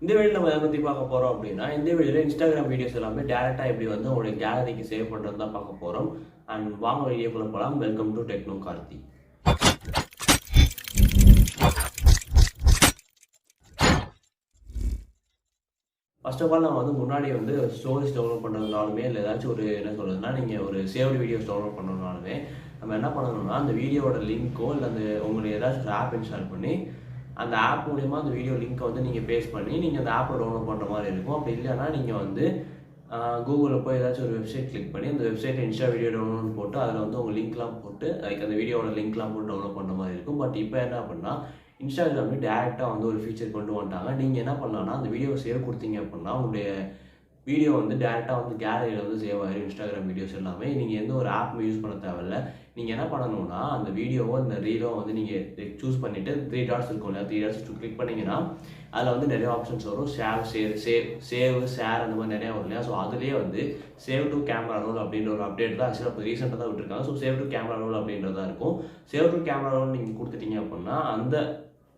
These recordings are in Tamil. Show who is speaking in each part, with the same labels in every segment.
Speaker 1: இந்த வீடியோவில் நம்ம எதை பற்றி பார்க்க போகிறோம் அப்படின்னா, இந்த வீடியோவில் இன்ஸ்டாகிராம் வீடியோஸ் எல்லாமே டேரெக்டாக எப்படி வந்து உங்களுடைய கேலரிக்கு சேவ் பண்ணுறது தான் பார்க்க போகிறோம். அண்ட் வாங்க வீடியோக்குள்ள போகலாம். Welcome to techno Karthi. First of all நம்ம வந்து முன்னாடி வந்து ஸ்டோரிஸ் டவுன்லோட் பண்ணுறதுனாலுமே இல்லை ஏதாச்சும் ஒரு என்ன சொல்கிறதுனா நீங்கள் ஒரு சேவ்டு வீடியோஸ் டவுன்லோட் பண்ணணுனாலுமே நம்ம என்ன பண்ணணும்னா அந்த வீடியோவோட லிங்க்கோ இல்லை அந்த உங்களுக்கு ஏதாச்சும் ஒரு ஆப் இன்ஸ்டால் பண்ணி அந்த ஆப் மூலிமா அந்த வீடியோ லிங்க்கை வந்து நீங்கள் பேஸ்ட் பண்ணி நீங்கள் அந்த ஆப்பை டவுன்லோட் பண்ணுற மாதிரி இருக்கும். அப்படி இல்லைன்னா நீங்கள் வந்து கூகுளில் போய் ஏதாச்சும் ஒரு வெப்சைட் கிளிக் பண்ணி அந்த வெப்சைட்டில் இன்ஸ்டா வீடியோ டவுன்லோட் போட்டு அதில் வந்து உங்கள் லிங்க்லாம் போட்டு லைக் அந்த வீடியோவோட லிங்க்லாம் போட்டு டவுன்லோட் பண்ணுற மாதிரி இருக்கும். பட் இப்போ என்ன அப்படின்னா இன்ஸ்டாகிராமில் டேரெக்டாக வந்து ஒரு ஃபீச்சர் கொண்டு வந்துட்டாங்க. நீங்கள் என்ன பண்ணலாம்னா அந்த வீடியோவை சேவ் கொடுத்தீங்க அப்படின்னா உங்களுடைய வீடியோ வந்து டேரெக்டாக வந்து கேலரியில் வந்து சேவ் ஆகிடும். இன்ஸ்டாகிராம் வீடியோஸ் எல்லாமே நீங்கள் எந்த ஒரு ஆப்பும் யூஸ் பண்ண தேவையில்ல. நீங்கள் என்ன பண்ணணும்னா அந்த வீடியோவோ இந்த ரீலோ வந்து நீங்கள் சூஸ் பண்ணிவிட்டு 3 டாட்ஸ் இருக்கும் இல்லையா, 3 டாட்ஸ் கிளிக் பண்ணிங்கன்னா அதில் வந்து நிறைய ஆப்ஷன்ஸ் வரும். சேவ் ஷேர் அந்த மாதிரி நிறையா வரும் இல்லையா. ஸோ அதுலேயே வந்து சேவ் டு கேமரா ரோல் அப்படின்ற ஒரு அப்டேட் தான் ஆக்சுவலாக இப்போ ரீசெண்டாக தான் விட்டுருக்காங்க. So save to camera roll அப்படின்றதா இருக்கும். சேவ் டு கேமரா ரோல் நீங்கள் கொடுத்துட்டீங்க அப்படின்னா அந்த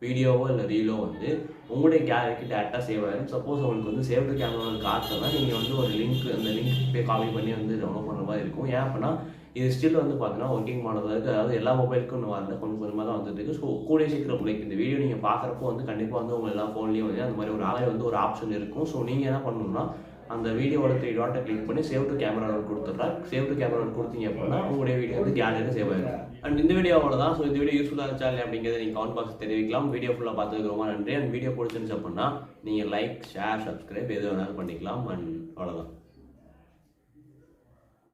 Speaker 1: வீடியோவோ இல்லை ரீலோ வந்து உங்களுடைய கேலரிக்கு டேரெக்டாக சேவ் ஆகிடும். சப்போஸ் உங்களுக்கு வந்து சேவ் டு கேமரா காட்டுறதா நீங்கள் வந்து ஒரு லிங்க் அந்த லிங்க் போய் காப்பி பண்ணி வந்து டவுன்லோட் பண்ணுற மாதிரி இருக்கும். ஏன் அப்படின்னா இது ஸ்டில் வந்து பார்த்தீங்கன்னா ஒர்க்கிங் மாடலாக இருக்குது. அதாவது எல்லா மொபைலுக்கும் இன்னும் வரல, கொஞ்சம் கொஞ்சமாக தான் வந்துருக்கு. ஸோ கூடிய சீக்கிரம் லைக் இந்த வீடியோ நீங்கள் பார்க்குறப்போ வந்து கண்டிப்பாக வந்து உங்கள் எல்லா ஃபோன்லேயும் வந்து அந்த மாதிரி ஒரு வந்து ஒரு ஆப்ஷன் இருக்கும். ஸோ நீங்கள் என்ன பண்ணணும்னா அந்த வீடியோவோட 3 டாட்டை கிளிக் பண்ணி சேவ் டு கேமரா ரோல் கொடுத்துட்றேன். சேவ் டு கேமரா ரோல் கொடுத்தீங்க அப்படின்னா உங்களுடைய வீடியோ வந்து கேலரியில் சேவ் ஆகிடும். அண்ட் இந்த வீடியோ அவ்வளோதான். ஸோ இந்த வீடியோ யூஸ்ஃபுல்லாக இருந்துச்சா இல்லை அப்படிங்கிறத நீங்கள் கமெண்ட் பாக்ஸ் தெரிவிக்கலாம். வீடியோ ஃபுல்லாக பார்த்ததுக்கு ரொம்ப நன்றி. அண்ட் வீடியோ பிடிச்சிருந்துச்சு அப்படின்னா நீங்கள் லைக், ஷேர், சப்ஸ்கிரைப் எது வேணாலும் பண்ணிக்கலாம். அண்ட் அவ்வளோதான்.